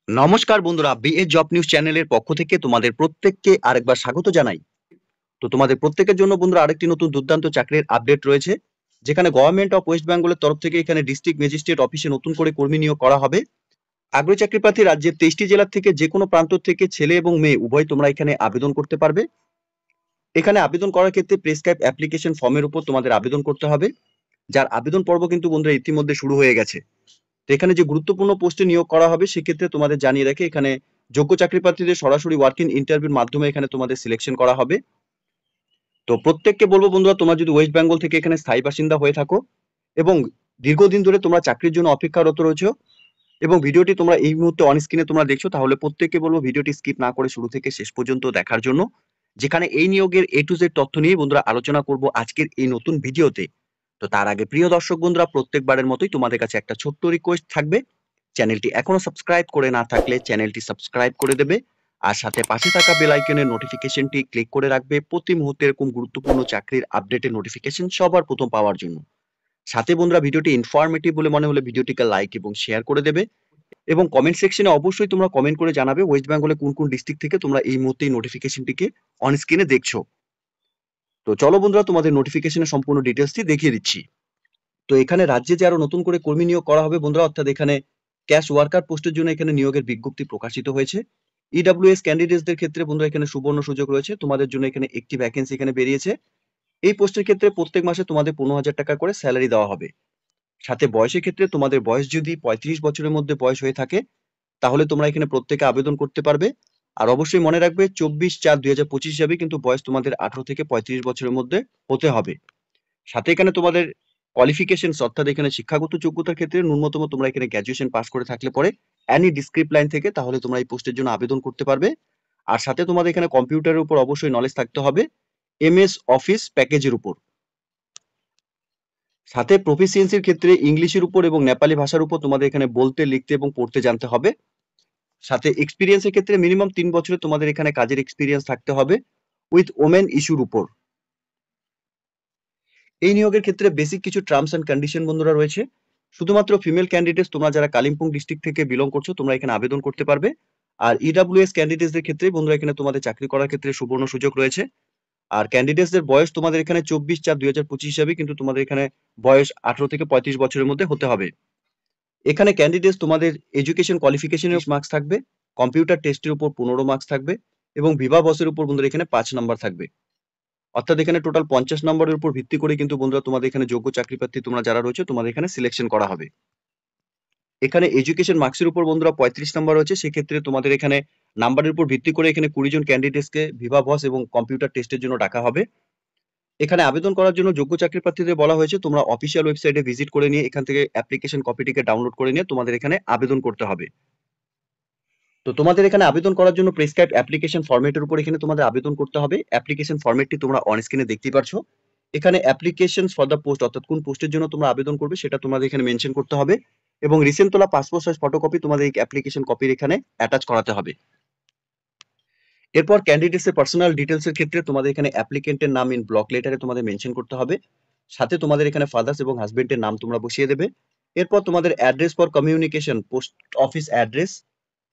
নমস্কার বন্ধুরা, BA job news চ্যানেলের পক্ষ থেকে তোমাদের প্রত্যেককে আরেকবার স্বাগত জানাই। তো তোমাদের প্রত্যেকের জন্য বন্ধুরা আরেকটি নতুন দুর্দান্ত চাকরির আপডেট রয়েছে, যেখানে গভর্নমেন্ট অফ ওয়েস্ট বেঙ্গলের তরফ থেকে এখানে ডিস্ট্রিক্ট ম্যাজিস্ট্রেট অফিসে নতুন করে কর্মী নিয়োগ করা হবে। আগ্রহী চাকরি প্রার্থী রাজ্যের 23টি জেলার থেকে যে কোনো প্রান্ত থেকে ছেলে এবং মেয়ে উভয় তোমরা এখানে আবেদন করতে পারবে। এখানে আবেদন করার ক্ষেত্রে প্রেসক্রাইব অ্যাপ্লিকেশন ফর্মের উপর তোমাদের আবেদন করতে হবে, যার আবেদন পর্ব কিন্তু বন্ধুরা ইতিমধ্যে শুরু হয়ে গেছে। তো এখানে যে গুরুত্বপূর্ণ পোস্টে নিয়োগ করা হবে সেক্ষেত্রে তোমাদের জানিয়ে রাখে, এখানে যোগ্য চাকরি প্রার্থীদের সরাসরি ওয়ার্কিং ইন্টারভিউর মাধ্যমে এখানে তোমাদের সিলেকশন করা হবে। তো প্রত্যেককে বলবো বন্ধুরা, তোমরা যদি ওয়েস্ট বেঙ্গল থেকে এখানে স্থায়ী বাসিন্দা হয়ে থাকো এবং দীর্ঘদিন ধরে তোমরা চাকরির জন্য অপেক্ষারত রয়েছো এবং ভিডিওটি তোমরা এই মুহূর্তে অন স্ক্রিনে তোমরা দেখছো, তাহলে প্রত্যেককে বলবো ভিডিওটি স্কিপ না করে শুরু থেকে শেষ পর্যন্ত দেখার জন্য, যেখানে এই নিয়োগের A to Z তথ্য নিয়ে বন্ধুরা আলোচনা করব আজকের এই নতুন ভিডিওতে। তো তার আগে প্রিয় দর্শক বন্ধুরা, প্রত্যেকবারের মতোই তোমাদের কাছে একটা ছোট্ট রিকোয়েস্ট থাকবে, চ্যানেলটি এখনো সাবস্ক্রাইব করে না থাকলে চ্যানেলটি সাবস্ক্রাইব করে দেবে, আর সাথে পাশে থাকা বেল আইকনের নোটিফিকেশনটি ক্লিক করে রাখবে প্রতি মুহূর্তে এরকম গুরুত্বপূর্ণ চাকরির আপডেটের নোটিফিকেশন সবার প্রথম পাওয়ার জন্য। সাথে বন্ধুরা ভিডিওটি ইনফরমেটিভ বলে মনে হলে ভিডিওটিকে লাইক এবং শেয়ার করে দেবে এবং কমেন্ট সেকশনে অবশ্যই তোমরা কমেন্ট করে জানাবে ওয়েস্ট বেঙ্গলে কোন কোন ডিস্ট্রিক্ট থেকে তোমরা এই মুহূর্তে নোটিফিকেশনটিকে অন স্ক্রিনে দেখছো। তো চলো বন্ধুরা, তোমাদের নোটিফিকেশনের সম্পূর্ণ ডিটেলসটি দেখিয়ে দিচ্ছি। তো এখানে রাজ্যে যে আরো নতুন করে কর্মী নিয়োগ করা হবে বন্ধুরা, অর্থাৎ এখানে ক্যাশ ওয়ার্কার পোস্টের জন্য এখানে নিয়োগের বিজ্ঞপ্তি প্রকাশিত হয়েছে। ইডব্লিউএস ক্যান্ডিডেটসদের ক্ষেত্রে বন্ধুরা এখানে সুবর্ণ সুযোগ রয়েছে, তোমাদের জন্য এখানে একটি ভ্যাকেন্সি এখানে বেরিয়েছে। এই পোস্টের ক্ষেত্রে প্রত্যেক মাসে তোমাদের 15,000 টাকা করে স্যালারি দেওয়া হবে। সাথে বয়সের ক্ষেত্রে তোমাদের বয়স যদি 35 বছরের মধ্যে বয়স হয়ে থাকে তাহলে তোমরা এখানে প্রত্যেকে আবেদন করতে পারবে। আর অবশ্যই মনে রাখবে 24/4/2025 হিসাবে কিন্তু বয়স তোমাদের 18 থেকে 35 বছরের মধ্যে হতে হবে। সাথে এখানে তোমাদের কোয়ালিফিকেশনস অর্থাৎ এখানে শিক্ষাগত যোগ্যতার ক্ষেত্রে ন্যূনতম তোমরা এখানে গ্র্যাজুয়েশন পাস করে থাকলে পরে অ্যানি ডিসক্রিপ্ট লাইন থেকে তাহলে তোমরা এই পোস্টের জন্য আবেদন করতে পারবে। আর সাথে তোমাদের এখানে কম্পিউটারের উপর অবশ্যই নলেজ থাকতে হবে, এমএস অফিস প্যাকেজের উপর। সাথে প্রফিসিয়েন্সির ক্ষেত্রে ইংলিশের উপর এবং নেপালি ভাষার উপর তোমাদের এখানে বলতে, লিখতে এবং পড়তে জানতে হবে। সাথে এক্সপিরিয়েন্সের ক্ষেত্রে মিনিমাম 3 বছরের তোমাদের এখানে কাজের এক্সপিরিয়েন্স থাকতে হবে উইথ ওমেন ইস্যুর উপর। এই নিয়োগের ক্ষেত্রে বেসিক কিছু টার্মস এন্ড কন্ডিশন বন্ধুরা রয়েছে। শুধুমাত্র ফিমেল ক্যান্ডিডেটস তোমরা যারা কালিম্পং ডিস্ট্রিক্ট থেকে বিলং করছো তোমরা এখানে আবেদন করতে পারবে। আর ইডব্লিউএস ক্যান্ডিডেটসদের ক্ষেত্রে বন্ধুরা এখানে তোমাদের চাকরি করার ক্ষেত্রে সুবর্ণ সুযোগ রয়েছে। আর ক্যান্ডিডেটসদের বয়স তোমাদের এখানে 24/4/2025 হিসাবে কিন্তু তোমাদের এখানে বয়স 18 থেকে 35 বছরের মধ্যে হতে হবে। এখানে ক্যান্ডিডেটস তোমাদের এডুকেশন কোয়ালিফিকেশনের মার্কস থাকবে, কম্পিউটার টেস্টের উপর 15 মার্কস থাকবে এবং ভিভা বসের উপর বন্ধুরা এখানে 5 নাম্বার থাকবে। অর্থাৎ এখানে টোটাল 50 নম্বরের উপর ভিত্তি করে কিন্তু বন্ধুরা তোমাদের এখানে যোগ্য চাকরি প্রার্থী তোমরা যারা রয়েছে তোমাদের এখানে সিলেকশন করা হবে। এখানে এডুকেশন মার্কসের উপর বন্ধুরা 35 নাম্বার রয়েছে, সেক্ষেত্রে তোমাদের এখানে নাম্বারের উপর ভিত্তি করে এখানে 20 জন ক্যান্ডিডেটসকে ভিভা বস এবং কম্পিউটার টেস্টের জন্য ডাকা হবে। এখানে আবেদন করার জন্য যোগ্য চাকরি প্রার্থীদের বলা হয়েছে তোমরা অফিসিয়াল ওয়েবসাইটে ভিজিট করে নিয়ে এখান থেকে অ্যাপ্লিকেশন কপিটিকে ডাউনলোড করে নিয়ে তোমাদের এখানে আবেদন করতে হবে। তো তোমাদের এখানে আবেদন করার জন্য প্রেসক্রাইব অ্যাপ্লিকেশন ফরম্যাটের উপর এখানে তোমাদের আবেদন করতে হবে। অ্যাপ্লিকেশন ফরম্যাটটি তোমরা অন স্ক্রিনে দেখতেই পারছো। এখানে অ্যাপ্লিকেশন ফর দ্য পোস্ট অর্থাৎ কোন পোস্টের জন্য তোমরা আবেদন করবে সেটা তোমাদের এখানে মেনশন করতে হবে এবং রিসেন্ট তোলা পাসপোর্ট সাইজ ফটোকপি তোমাদের এই অ্যাপ্লিকেশন কপির এখানে অ্যাটাচ করাতে হবে। এরপর ক্যান্ডিডেটস এর পার্সোনাল ডিটেলস এর ক্ষেত্রে তোমাদের এখানে অ্যাপ্লিকেন্টের নাম ইন ব্লক লেটারে তোমাদের মেনশন করতে হবে। সাথে তোমাদের এখানে ফাদার্স এবং হাজবেন্ডের নাম তোমরা বসিয়ে দেবে। এরপর তোমাদের address for communication, post office address,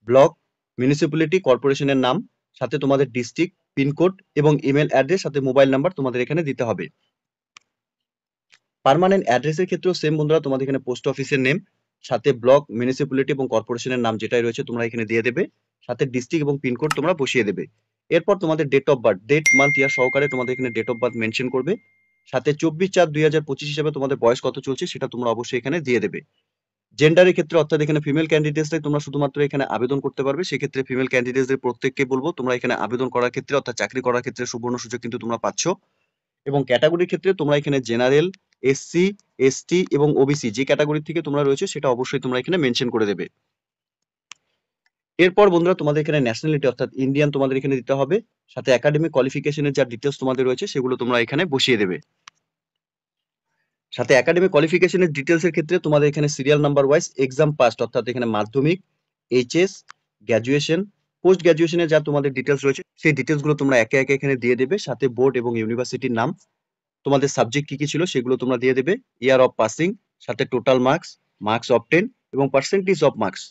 block, municipality, কর্পোরেশনের নাম, সাথে তোমাদের ডিস্ট্রিক্ট, পিনকোড এবং ইমেল অ্যাড্রেস, সাথে মোবাইল নাম্বার তোমাদের এখানে দিতে হবে। পার্মানেন্ট অ্যাড্রেসের ক্ষেত্রেও সেম বন্ধুরা, তোমাদের এখানে পোস্ট অফিসের নেম, সাথে ব্লক, মিউনিসিপ্যালিটি এবং কর্পোরেশনের নাম যেটাই রয়েছে তোমরা এখানে দিয়ে দেবে, সাথে ডিস্ট্রিক্ট এবং পিনকোড তোমরা বসিয়ে দেবে। এরপর তোমাদের date of birth, date month year সহকারে তোমাদের এখানে ডেট অফ বার্থ মেনশন করবে। সাথে 24/4/2025 হিসাবে তোমাদের বয়স কত চলছে সেটা তোমরা অবশ্যই এখানে দিয়ে দেবে। জেন্ডারের ক্ষেত্রে অর্থাৎ এখানে ফিমেল ক্যান্ডিডেটসরাই তোমরা শুধুমাত্র এখানে আবেদন করতে পারবে, সেক্ষেত্রে ফিমেল ক্যান্ডিডেটসদের প্রত্যেককে বলবো তোমরা এখানে আবেদন করার ক্ষেত্রে অর্থাৎ চাকরি করার ক্ষেত্রে সুবর্ণ সুযোগ কিন্তু তোমরা পাচ্ছ। এবং ক্যাটাগরির ক্ষেত্রে তোমরা এখানে জেনারেল, এসসি, এসটি এবং ওবিসি যে ক্যাটাগরি থেকে তোমরা রয়েছে সেটা অবশ্যই তোমরা এখানে মেনশন করে দেবে। এরপর বন্ধুরা তোমাদের এখানে ন্যাশনালিটি অর্থাৎ ইন্ডিয়ান তোমাদের এখানে দিতে হবে, সাথে একাডেমিক কোয়ালিফিকেশনের যা ডিটেলস তোমাদের রয়েছে সেগুলো তোমরা এখানে বসিয়ে দেবে। সাথে একাডেমিক কোয়ালিফিকেশনের ডিটেলস এর ক্ষেত্রে তোমাদের এখানে serial number wise exam past অর্থাৎ এখানে মাধ্যমিক, এইচএস, গ্র্যাজুয়েশন, পোস্ট গ্র্যাজুয়েশনের যা তোমাদের ডিটেলস রয়েছে সেই ডিটেলস গুলো তোমরা একে একে এখানে দিয়ে দেবে। সাথে বোর্ড এবং ইউনিভার্সিটির নাম, তোমাদের সাবজেক্ট কি কি ছিল সেগুলো তোমরা দিয়ে দেবে, ইয়ার অফ পাসিং, সাথে টোটাল মার্কস, মার্কস অবটেন এবং পার্সেন্টেজ অফ মার্কস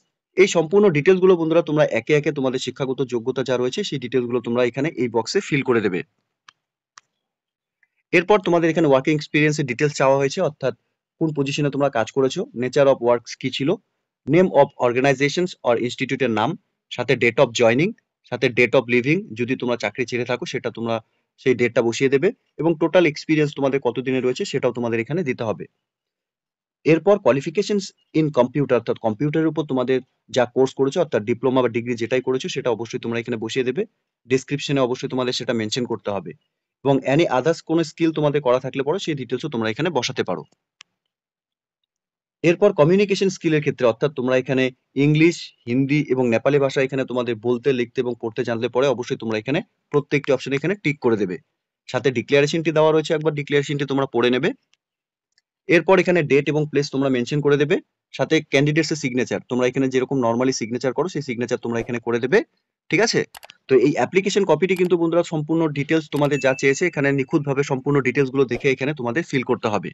এই সম্পূর্ণ ডিটেলস গুলো বন্ধুরা তোমরা একে একে তোমাদের শিক্ষাগত যোগ্যতা যা রয়েছে সেই ডিটেলস গুলো তোমরা এখানে এই বক্সে ফিল করে দেবে। এরপর তোমাদের এখানে ওয়ার্কিং এক্সপিরিয়েন্সের ডিটেলস চাওয়া হয়েছে, অর্থাৎ কোন পজিশনে তোমরা কাজ করেছো, নেচার অফ ওয়ার্কস কি ছিল, নেম অফ অর্গানাইজেশনস অর ইনস্টিটিউটের নাম, সাথে ডেট অফ জয়নিং, সাথে ডেট অফ লিভিং, যদি তোমরা চাকরি ছেড়ে থাকো সেটা তোমরা সেই ডেটটা বসিয়ে দেবে, এবং টোটাল এক্সপিরিয়েন্স তোমাদের কতদিনে রয়েছে সেটাও তোমাদের এখানে দিতে হবে। এরপর কোয়ালিফিকেশনস ইন কম্পিউটার, অর্থাৎ কম্পিউটারের উপর তোমাদের যা কোর্স করেছো অর্থাৎ ডিপ্লোমা বা ডিগ্রি যেটাই করেছো সেটা অবশ্যই তোমরা এখানে বসিয়ে দেবে। ডেসক্রিপশনে অবশ্যই তোমাদের সেটা মেনশন করতে হবে, এবং এনি আদার্স কোনো স্কিল তোমাদের করা থাকলে পরে সেই ডিটেলসও তোমরা এখানে বসাতে পারো। এরপর কমিউনিকেশন স্কিলের ক্ষেত্রে, অর্থাৎ তোমরা এখানে ইংলিশ, হিন্দি এবং নেপালি ভাষা এখানে তোমাদের বলতে, লিখতে এবং পড়তে জানলে পরে অবশ্যই তোমরা এখানে প্রত্যেকটি অপশন এখানে টিক করে দেবে। সাথে ডিক্লারেশনটি দেওয়া রয়েছে, একবার ডিক্লারেশনটি তোমরা পড়ে নেবে। এরপর এখানে ডেট এবং প্লেস তোমরা মেনশন করে দেবে, সাথে ক্যান্ডিডেটস এর সিগনেচার তোমরা এখানে যেরকম নরমালি সিগনেচার করো সেই সিগনেচার তোমরা এখানে করে দেবে। ঠিক আছে? তো এই অ্যাপ্লিকেশন কপিটি কিন্তু বন্ধুরা সম্পূর্ণ ডিটেলস তোমাদের যা চেয়েছে এখানে নিখুঁতভাবে সম্পূর্ণ ডিটেলস গুলো দেখে এখানে তোমাদের ফিল করতে হবে।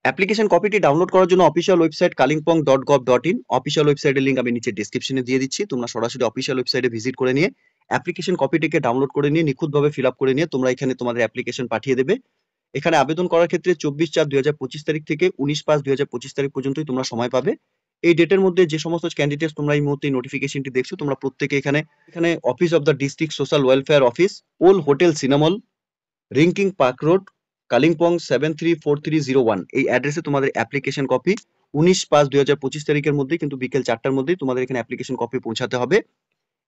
অ্যাপ্লিকেশন কপিটি ডাউনলোড করার জন্য অফিসিয়াল ওয়েবসাইট kalimpong.gov.in, অফিসিয়াল ওয়েবসাইটের লিংক আমি নিচে ডেসক্রিপশনে দিয়ে দিচ্ছি। তোমরা সরাসরি অফিসিয়াল ওয়েবসাইটে ভিজিট করে নিয়ে অ্যাপ্লিকেশন কপিটিকে ডাউনলোড করে নিয়ে নিখুঁতভাবে ফিল আপ করে নিয়ে তোমরা এখানে তোমাদের অ্যাপ্লিকেশন পাঠিয়ে দেবে। এখানে আবেদন করার ক্ষেত্রে 24/4/2025 তারিখ থেকে 19/5/2025 তারিখ পর্যন্তই তোমরা সময় পাবে। এই ডেটের মধ্যে যে সমস্ত ক্যান্ডিডেটস তোমরা এই মুহূর্তে নোটিফিকেশনটি দেখছো তোমরা প্রত্যেকে এখানে এখানে office of the district social welfare office, old hotel সিনামল, রিঙ্কিং পার্ক রোড, কালিম্পং 734301 এই অ্যাড্রেসে তোমাদের অ্যাপ্লিকেশন কপি 19/5/2025 তারিখের মধ্যে কিন্তু বিকেল 4টার মধ্যেই তোমাদের এখানে অ্যাপ্লিকেশন কপি পৌঁছাতে হবে।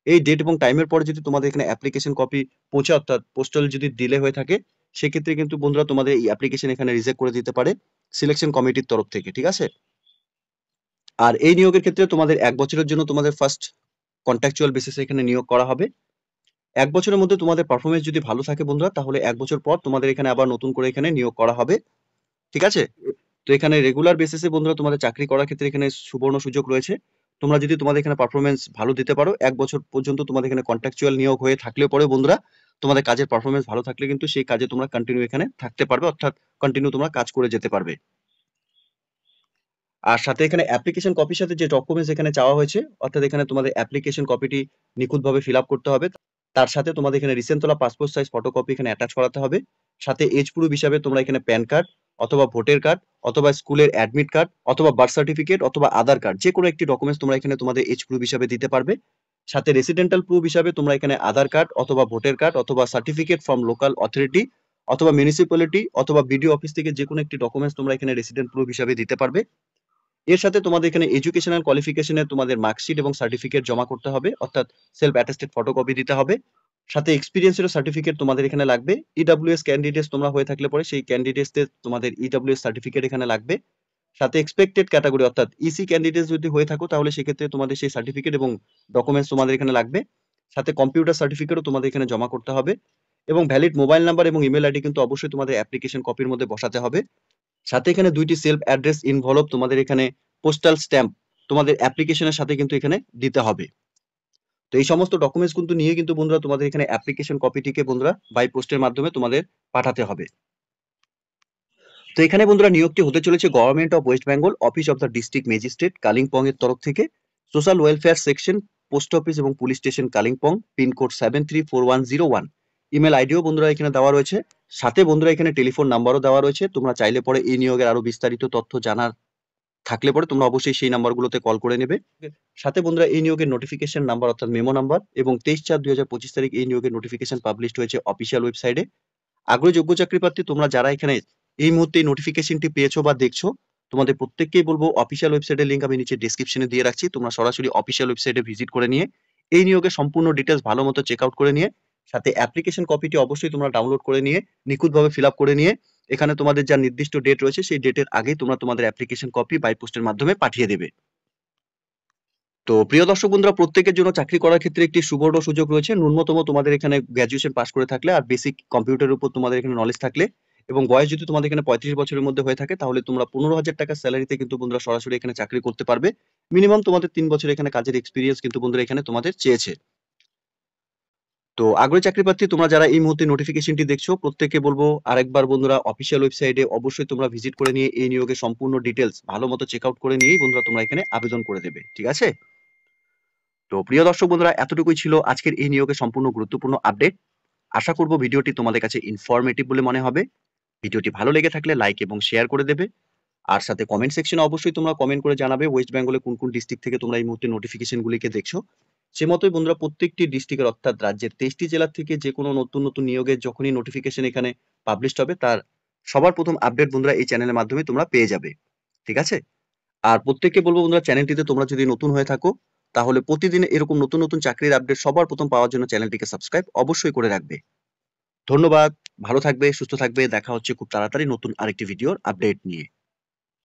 এই ডেট এবং টাইমের পরে যদি তোমাদের এখানে অ্যাপ্লিকেশন কপি পৌঁছে অর্থাৎ পোস্টাল যদি ডিলে হয়ে থাকে সেক্ষেত্রে কিন্তু বন্ধুরা তোমাদের এই অ্যাপ্লিকেশন এখানে রিজেক্ট করে দিতে পারে সিলেকশন কমিটির তরফ থেকে। ঠিক আছে? আর এই নিয়োগের ক্ষেত্রে তোমাদের 1 বছরের জন্য তোমাদের ফার্স্ট কন্ট্রাকচুয়াল বেসিসে এখানে নিয়োগ করা হবে। 1 বছরের মধ্যে তোমাদের পারফরমেন্স যদি ভালো থাকে বন্ধুরা তাহলে 1 বছর পর তোমাদের এখানে আবার নতুন করে এখানে নিয়োগ করা হবে। ঠিক আছে? তো এখানে রেগুলার বেসিসে বন্ধুরা তোমাদের চাকরি করার ক্ষেত্রে এখানে সুবর্ণ সুযোগ রয়েছে। তোমরা যদি তোমাদের এখানে পারফরমেন্স ভালো দিতে পারো 1 বছর পর্যন্ত তোমাদের এখানে কন্ট্রাকচুয়াল নিয়োগ হয়ে থাকলেও পরে বন্ধুরা তোমাদের কাজের পারফরমেন্স ভালো থাকলে কিন্তু সেই কাজে তোমরা কন্টিনিউ এখানে থাকতে পারবে, অর্থাৎ কন্টিনিউ তোমরা কাজ করে যেতে পারবে। আর সাথে এখানে অ্যাপ্লিকেশন কপির সাথে যে ডকুমেন্টস এখানে চাওয়া হয়েছে অর্থাৎ এখানে তোমাদের অ্যাপ্লিকেশন কপিটি নিখুঁতভাবে ফিল আপ করতে হবে। তার সাথে তোমাদের এখানে রিসেন্ট তোলা পাসপোর্ট সাইজ ফটোকপি এখানে অ্যাটাচ করাতে হবে। সাথে এজ প্রুফ হিসাবে তোমরা এখানে প্যান কার্ড অথবা ভোটার কার্ড অথবা স্কুলের অ্যাডমিট কার্ড অথবা বার্থ সার্টিফিকেট অথবা আধার কার্ড যে কোনো একটি ডকুমেন্টস তোমরা এখানে তোমাদের এজ প্রুফ হিসাবে দিতে পারবে। সাথে রেসিডেন্টাল প্রুফ হিসাবে তোমরা এখানে আধার কার্ড অথবা ভোটার কার্ড অথবা সার্টিফিকেট ফ্রম লোকাল অথরিটি অথবা মিউনিসিপ্যালিটি অথবা বিডিও অফিস থেকে যে কোনো একটি ডকুমেন্টস তোমরা এখানে রেসিডেন্ট প্রুফ হিসাবে দিতে পারবে। এর সাথে তোমাদের এখানে এডুকেশনাল কোয়ালিফিকেশনের তোমাদের মার্কশিট এবং সার্টিফিকেট জমা করতে হবে, অর্থাৎ সেলফ অ্যাটেস্টেড ফটোকপি দিতে হবে। সাথে এক্সপিরিয়েন্সের সার্টিফিকেট তোমাদের এখানে লাগবে। ইডব্লিউএস ক্যান্ডিডেটস তোমরা হয়ে থাকলে পরে সেই ক্যান্ডিডেটসদের তোমাদের ইডব্লিউএস সার্টিফিকেট এখানে লাগবে। সাথে এক্সপেক্টেড ক্যাটাগরি অর্থাৎ ইসি ক্যান্ডিডেটস যদি হয়ে থাকো তাহলে সেক্ষেত্রে তোমাদের সেই সার্টিফিকেট এবং ডকুমেন্টস তোমাদের এখানে লাগবে। সাথে কম্পিউটার সার্টিফিকেটও তোমাদের এখানে জমা করতে হবে, এবং ভ্যালিড মোবাইল নাম্বার এবং ইমেল আইডি কিন্তু অবশ্যই তোমাদের অ্যাপ্লিকেশন কপির মধ্যে বসাতে হবে। সাথে এখানে 2টি সেলফ অ্যাড্রেস ইনভলভ তোমাদের এখানে পোস্টাল স্ট্যাম্প তোমাদের অ্যাপ্লিকেশনের সাথে কিন্তু এখানে দিতে হবে। তো এই সমস্ত ডকুমেন্টস কিন্তু নিয়ে কিন্তু বন্ধুরা তোমাদের এখানে অ্যাপ্লিকেশন কপিটিকে বন্ধুরা বাই পোস্টের মাধ্যমে তোমাদের পাঠাতে হবে। তো এখানে বন্ধুরা নিয়োগটি হতে চলেছে government of west Bengal office of the district magistrate Kalimpong এর তরফ থেকে, social welfare section, post office এবং police station Kalimpong, pin code 734101। Email আইডিও বন্ধুরা এখানে দেওয়া রয়েছে। সাথে বন্ধুরা এখানে টেলিফোন নাম্বারও দেওয়া রয়েছে। তোমরা চাইলে পরে এই নিয়োগের আরো বিস্তারিত তথ্য জানার থাকলে পরে তোমরা অবশ্যই সেই নাম্বারগুলোতে কল করে নেবে। সাথে বন্ধুরা এই নিয়োগের নোটিফিকেশন নাম্বার অর্থাৎ মেমো নাম্বার এবং 23/4/2025 তারিখ এই নিয়োগের নোটিফিকেশন পাবলিশড হয়েছে অফিসিয়াল ওয়েবসাইটে। আগ্রহী যোগ্য চাকরি প্রার্থী তোমরা যারা এখানে এই মুহূর্তে এই নোটিফিকেশনটি পেয়েছো বা দেখছো তোমাদের প্রত্যেককেই বলবো অফিসিয়াল ওয়েবসাইটের লিংক আমি নিচে ডেসক্রিপশনে দিয়ে রাখছি। তোমরা সরাসরি অফিসিয়াল ওয়েবসাইটে ভিজিট করে নিয়ে এই নিয়োগের সম্পূর্ণ ডিটেলস ভালো মতো চেক আউট করে নিয়ে সাথে অ্যাপ্লিকেশন কপিটি অবশ্যই তোমরা ডাউনলোড করে নিয়ে নিখুঁতভাবে ফিল আপ করে নিয়ে এখানে তোমাদের যা নির্দিষ্ট ডেট রয়েছে সেই ডেটের আগেই তোমরা তোমাদের অ্যাপ্লিকেশন কপি বাই পোস্টের মাধ্যমে পাঠিয়ে দেবে। তো প্রিয় দর্শক বন্ধুরা, প্রত্যেকের জন্য চাকরি করার ক্ষেত্রে একটি সুবর্ণ সুযোগ রয়েছে। ন্যূনতম তোমাদের এখানে গ্র্যাজুয়েশন পাস করে থাকলে আর বেসিক কম্পিউটারের উপর তোমাদের এখানে নলেজ থাকলে এবং বয়স যদি তোমাদের এখানে 35 বছরের মধ্যে হয়ে থাকে তাহলে তোমরা 15,000 টাকা স্যালারিতে কিন্তু বন্ধুরা সরাসরি এখানে চাকরি করতে পারবে। মিনিমাম তোমাদের 3 বছর এখানে কাজের এক্সপিরিয়েন্স কিন্তু বন্ধুরা এখানে তোমাদের চেয়েছে। তো আগ্রহী চাকরি প্রার্থী তোমরা যারা এই মুহূর্তে নোটিফিকেশনটি দেখছো প্রত্যেককে বলবো আরেকবার বন্ধুরা অফিসিয়াল ওয়েবসাইটে অবশ্যই তোমরা ভিজিট করে নিয়ে এই নিয়োগের সম্পূর্ণ ডিটেলস ভালো মতো চেক আউট করে নিয়েই বন্ধুরা তোমরা এখানে আবেদন করে দেবে, ঠিক আছে? তো প্রিয় দর্শক বন্ধুরা, এতটুকুই ছিল আজকের এই নিয়োগের সম্পূর্ণ গুরুত্বপূর্ণ আপডেট। আশা করব ভিডিওটি তোমাদের কাছে ইনফরমেটিভ বলে মনে হবে। ভিডিওটি ভালো লেগে থাকলে লাইক এবং শেয়ার করে দেবে। আর সাথে কমেন্ট সেকশনে অবশ্যই তোমরা কমেন্ট করে জানাবে ওয়েস্ট বেঙ্গলে কোন কোন ডিস্ট্রিক্ট থেকে তোমরা এই মুহূর্তে নোটিফিকেশনগুলিকে দেখছো। সে মতোই বন্ধুরা প্রত্যেকটি ডিস্ট্রিক্টের অর্থাৎ রাজ্যের 23টি জেলা থেকে যে কোনো নতুন নতুন নিয়োগের যখনই নোটিফিকেশন এখানে পাবলিশড হবে তার সবার প্রথম আপডেট বন্ধুরা এই চ্যানেলের মাধ্যমে তোমরা পেয়ে যাবে, ঠিক আছে? আর প্রত্যেককে বলবো বন্ধুরা, চ্যানেলটিতে তোমরা যদি নতুন হয়ে থাকো তাহলে প্রতিদিন এরকম নতুন নতুন চাকরির আপডেট সবার প্রথম পাওয়ার জন্য চ্যানেলটিকে সাবস্ক্রাইব অবশ্যই করে রাখবে। ধন্যবাদ, ভালো থাকবে, সুস্থ থাকবে। দেখা হচ্ছে খুব তাড়াতাড়ি নতুন আরেকটি ভিডিওর আপডেট নিয়ে।